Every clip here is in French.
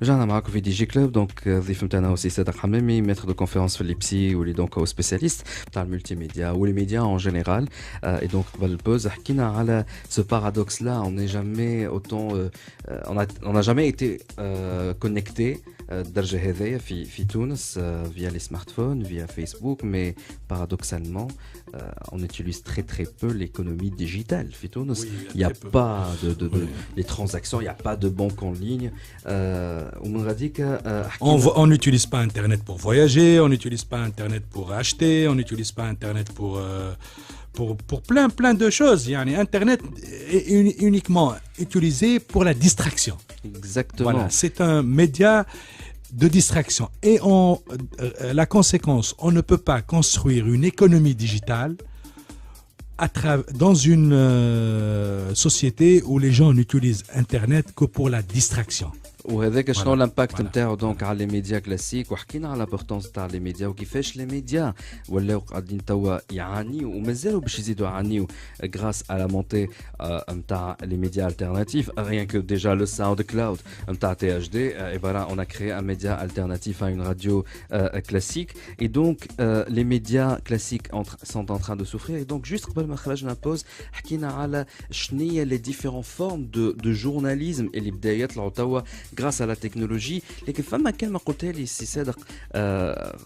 رجعنا معاكم في دي جي كلوب دونك ضيف نتاعنا هو سي صادق حمامي ماتر دو كونفيرونس في ليبسي واللي دونك هو سبيسياليست تاع الملتي ميديا واللي ميديا en général et donc قبل البوز حكينا على ce paradoxe là on n'est jamais autant on a jamais été connecté الدرجة هذيا في تونس via les smartphones via Facebook mais paradoxalement on utilise très très peu l'économie digitale في تونس il n'y a pas de les transactions il n'y a pas de banque en ligne on n'utilise pas Internet pour voyager, on n'utilise pas Internet pour acheter, on n'utilise pas Internet pour plein de choses. Yani, Internet est uniquement utilisé pour la distraction. Exactement. Voilà, c'est un média de distraction. Et la conséquence, on ne peut pas construire une économie digitale dans une société où les gens n'utilisent Internet que pour la distraction. وهذاك شنو الامباكت نتاعو دونك على لي ميديا كلاسيك وحكينا على لابورتونس تاع لي ميديا وكيفاش لي ميديا ولاو قاعدين توا يعانيوا ومازالوا باش يزيدوا يعانيوا غراس على مونتي نتاع لي ميديا التيرناتيف rien que déjà le SoundCloud نتاع THD et voilà on a créé un média alternatif à une radio classique et donc les médias classiques sont en train de souffrir et donc juste قبل ما خرجنا بوز حكينا على شنية les différentes formes de journalisme اللي بدا يطلعوا توا grâce à la technologie لكن فما كلمة قلتها لي سي صادق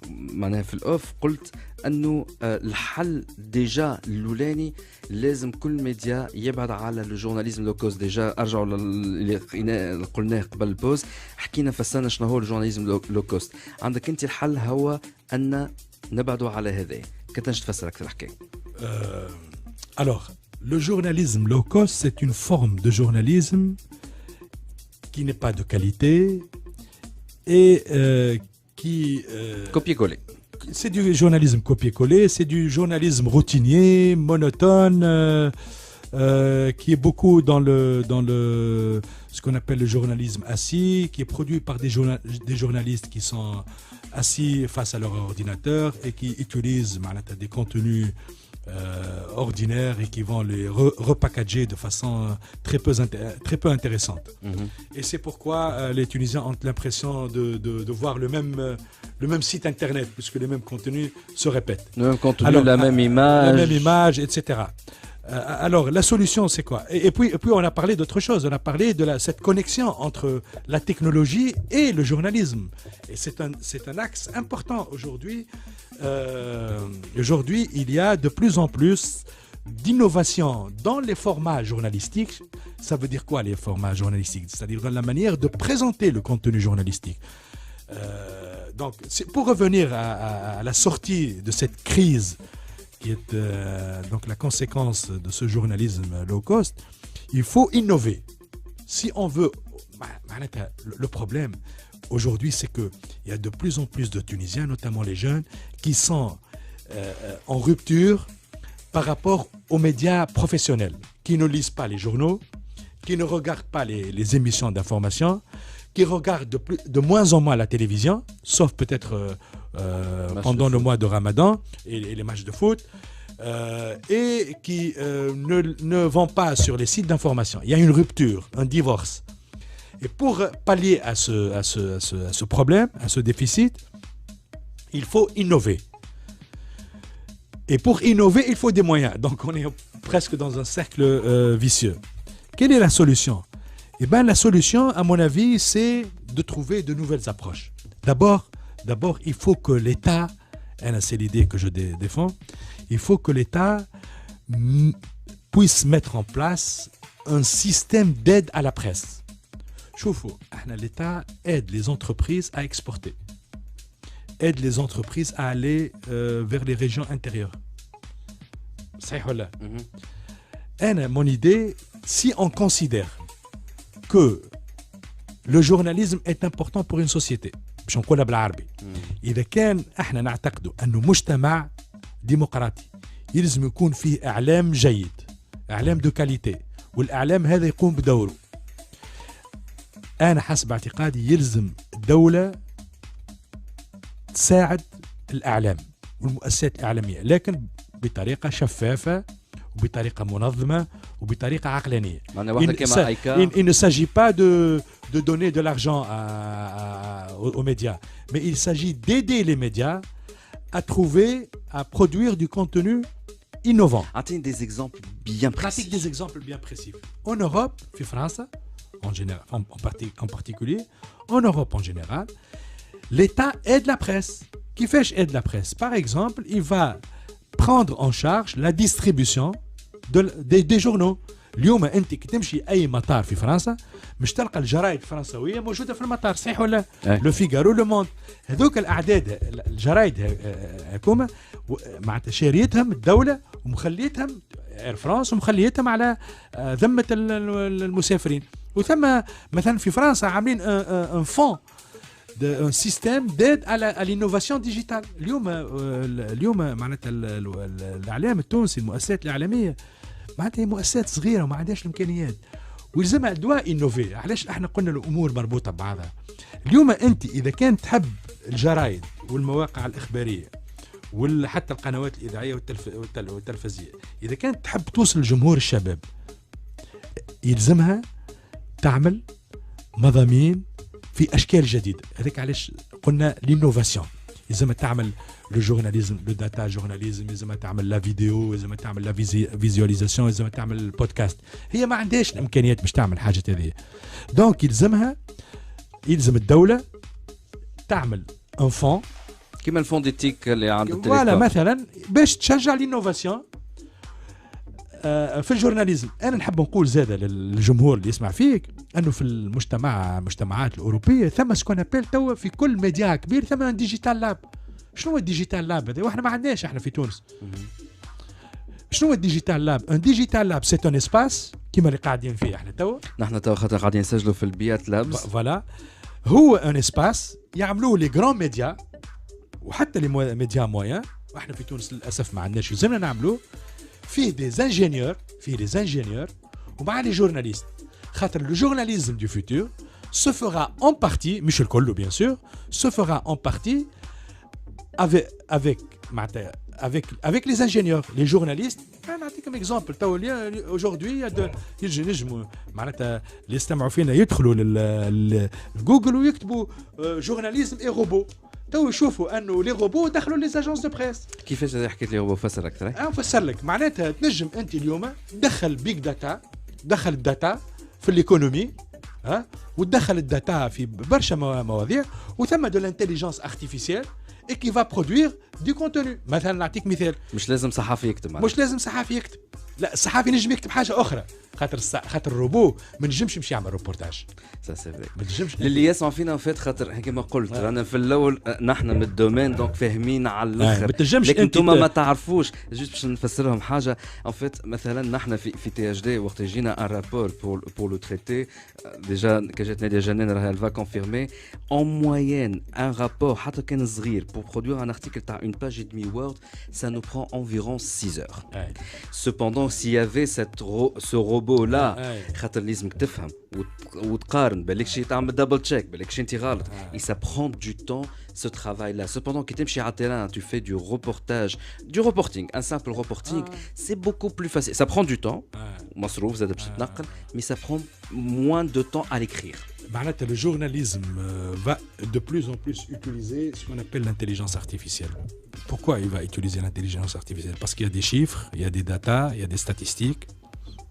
معناها في الأوف قلت أنه الحل ديجا الأولاني لازم كل ميديا يبعد على الجورناليزم لو كوست ديجا أرجعوا اللي قلناه قبل البوز حكينا فسرنا شنو هو الجورناليزم لو كوست عندك أنت الحل هو أن نبعدوا على هذا كنتش تفسر أكثر الحكاية Alors, le journalisme low cost, c'est une forme de journalisme qui n'est pas de qualité et qui... Copier-coller. C'est du journalisme copier-coller, c'est du journalisme routinier, monotone, qui est beaucoup dans ce qu'on appelle le journalisme assis, qui est produit par des journalistes qui sont assis face à leur ordinateur et qui utilisent des contenus ordinaires et qui vont les repackager de façon très peu intéressante. Et c'est pourquoi les Tunisiens ont l'impression de voir le même site internet puisque les mêmes contenus se répètent. Le même contenu, la même image, etc. Alors la solution c'est quoi et puis on a parlé d'autre chose, on a parlé de cette connexion entre la technologie et le journalisme et c'est un axe important aujourd'hui. Aujourd'hui il y a de plus en plus d'innovation dans les formats journalistiques. Ça veut dire quoi les formats journalistiques? C'est-à-dire dans la manière de présenter le contenu journalistique. Donc pour revenir à la sortie de cette crise qui est donc la conséquence de ce journalisme low cost, il faut innover. Si on veut... Le problème aujourd'hui, c'est qu'il y a de plus en plus de Tunisiens, notamment les jeunes, qui sont en rupture par rapport aux médias professionnels, qui ne lisent pas les journaux, qui ne regardent pas les émissions d'information, qui regardent de moins en moins la télévision, sauf peut-être pendant le mois de Ramadan et les matchs de foot, et qui ne vont pas sur les sites d'information. Il y a une rupture, un divorce. Et pour pallier à ce problème, à ce déficit, il faut innover. Et pour innover, il faut des moyens. Donc on est presque dans un cercle vicieux. Quelle est la solution? Eh bien, la solution, à mon avis, c'est de trouver de nouvelles approches. D'abord, il faut que l'État, c'est l'idée que je défends, il faut que l'État puisse mettre en place un système d'aide à la presse. L'État aide les entreprises à exporter, aide les entreprises à aller vers les régions intérieures. Mon idée, si on considère que le journalisme est important pour une société, باش نقولها بالعربي إذا كان احنا نعتقد أنه مجتمع ديمقراطي يلزم يكون فيه إعلام جيد، إعلام دو كاليتي، والإعلام هذا يقوم بدوره. أنا حسب اعتقادي يلزم الدولة تساعد الإعلام والمؤسسات الإعلامية، لكن بطريقة شفافة وبطريقة منظمة وبطريقة عقلانية. Il ne s'agit pas de donner de l'argent aux médias, mais il s'agit d'aider les médias à trouver, à produire du contenu innovant. Attends des exemples bien précis. Pratique des exemples bien précis. En Europe, en France, en général, en particulier, en Europe en général, l'État aide la presse. Qui fait aide la presse? Par exemple, il va prendre en charge la distribution des journaux. اليوم انت كي تمشي اي مطار في فرنسا مش تلقى الجرايد الفرنسويه موجوده في المطار، صحيح ولا؟ لو فيغارو لو موند، هذوك الاعداد الجرايد هكوما معناتها شاريتهم الدوله ومخليتهم اير فرانس ومخليتهم على ذمه المسافرين. وثم مثلا في فرنسا عاملين ان فون un système d'aide à l'innovation digitale. اليوم معناتها الاعلام التونسي المؤسسات الاعلاميه معناتها مؤسسات صغيره وما عندهاش الامكانيات ويلزمها دواء انوفي. علاش احنا قلنا الامور مربوطه ببعضها؟ اليوم انت اذا كان تحب الجرايد والمواقع الاخباريه وحتى القنوات الاذاعيه والتلفزيونيه، اذا كانت تحب توصل لجمهور الشباب يلزمها تعمل مضامين في اشكال جديده. هذاك علاش قلنا لينوفاسيون. لازم تعمل لو جورناليزم، لو داتا جورناليزم، لازم تعمل لا فيديو، لازم تعمل لا فيزيواليزاسيون، لازم تعمل البودكاست. هي ما عندهاش الامكانيات باش تعمل حاجه هذه. دونك يلزم الدوله تعمل ان فون كيما الفون ديتيك اللي عند التليكوم ولا مثلا باش تشجع لينوفاسيون في الجورناليزم. انا نحب نقول زاده للجمهور اللي يسمع فيك انه في المجتمعات الاوروبيه ثم سكون ابل توا في كل ميديا كبير ثم ديجيتال لاب. شنو هو الديجيتال لاب هذا؟ واحنا ما عندناش احنا في تونس. شنو هو الديجيتال لاب؟ ان ديجيتال لاب سي ان اسباس كيما اللي قاعدين فيه احنا توا. نحن توا خاطر قاعدين نسجلوا في البيات لابس. فوالا هو ان اسباس يعملوه لي جران ميديا وحتى لي ميديا مويان، واحنا في تونس للاسف ما عندناش، لازمنا نعملوه. فيه دي انجينيور ومع لي جورناليست، خاطر لو جورناليزم دو فوتور se fera en partie, Michel Collot bien sûr, se fera en partie avec les ingénieurs, les journalistes. انا نعطيكم اكزامبل تو aujourd'hui ينجموا معناتها اللي يستمعوا فينا يدخلوا لجوجل ويكتبوا جورناليزم اي روبو، تو يشوفوا انه لي روبو دخلوا لي اجونس دو بريس. كيفاش حكيت لي روبو؟ فسر اكثر. نفسر لك. معناتها تنجم انت اليوم تدخل بيج داتا، تدخل الداتا في الايكونومي وتدخل الداتا في برشا مواضيع، وثم دو لانتيليجنس ارتيفيسيال et qui va produire du contenu. مثلا نعطيك مثال، مش لازم صحافي يكتب. مش لازم صحافي يكتب، لا الصحافي نجم يكتب حاجه اخرى، خاطر الروبو ما نجمش يمشي يعمل روبورتاج. سا سي فري. ما نجمش. اللي يسمع فينا فات خاطر كما قلت انا في الاول نحن من الدومين دونك فاهمين على الاخر، لكن انتم ما تعرفوش. جوست باش نفسرهم حاجه ان فيت. مثلا نحن في تي اش دي وقت جينا ان رابور بور لو تريتي ديجا كجات ناديه جنان راهي الفا كونفيرمي اون موين ان رابور حتى كان صغير pour produire un article تاع une page et demie Word, ça nous prend environ 6 heures. Cependant, s'il y avait ce robot là خاطر لازمك تفهم وتقارن بالك شي تعمل دبل تشيك بالك شي انت غلط. Et ça prend du temps ce travail là. Cependant كي تمشي على التيران tu fais du reportage, du reporting, un simple reporting, c'est beaucoup plus facile. Ça prend du temps مصروف زاد باش تنقل, mais ça prend moins de temps à l'écrire. معناتها le journalisme va de plus en plus utiliser ce qu'on appelle l'intelligence artificielle. Pourquoi il va utiliser l'intelligence artificielle? Parce qu'il y a des chiffres, il y a des data, il y a des statistiques.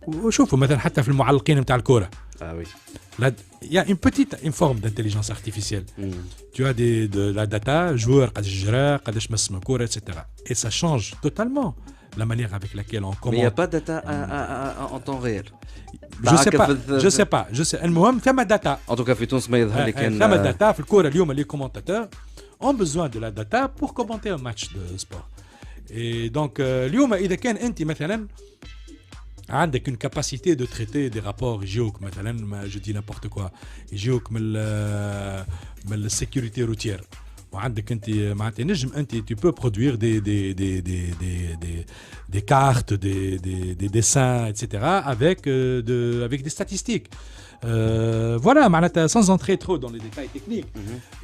وشوفوا مثلا حتى في المعلقين نتاع الكرة. Oui. Là, il y a une forme d'intelligence artificielle. Tu as de la data, joueur, قداش جرى, قداش مسم الكرة, etc. Et ça change totalement la manière avec laquelle on commande. Mais il n'y a pas de data en temps réel. Je sais pas. المهم ثم data. En tout cas في تونس ما يظهر لي كان ثم data في الكرة اليوم les commentateurs ont besoin de la data pour commenter un match de sport. Et donc اليوم إذا كان أنت مثلا عندك une capacité de traiter des rapports يجيوك مثلا je dis n'importe quoi يجيوك من السيكوريتي روتير وعندك انت معناتها نجم انت tu peux produire des cartes des dessins etc avec des statistiques. Voilà, sans entrer trop dans les détails techniques,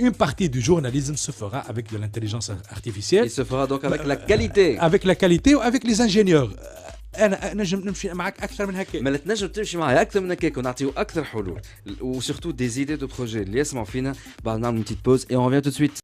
une partie du journalisme se fera avec de l'intelligence artificielle. Il se fera donc avec la qualité. Avec la qualité ou avec les ingénieurs. انا نجم نمشي معك اكثر من هكا. ما تنجم تمشي معايا اكثر من هكاك ونعطيو اكثر حلول وسورتو دي زيدي دو بروجي اللي يسمعوا فينا بعد نعمل بتيت بوز اي اون ريفيان تو سويت.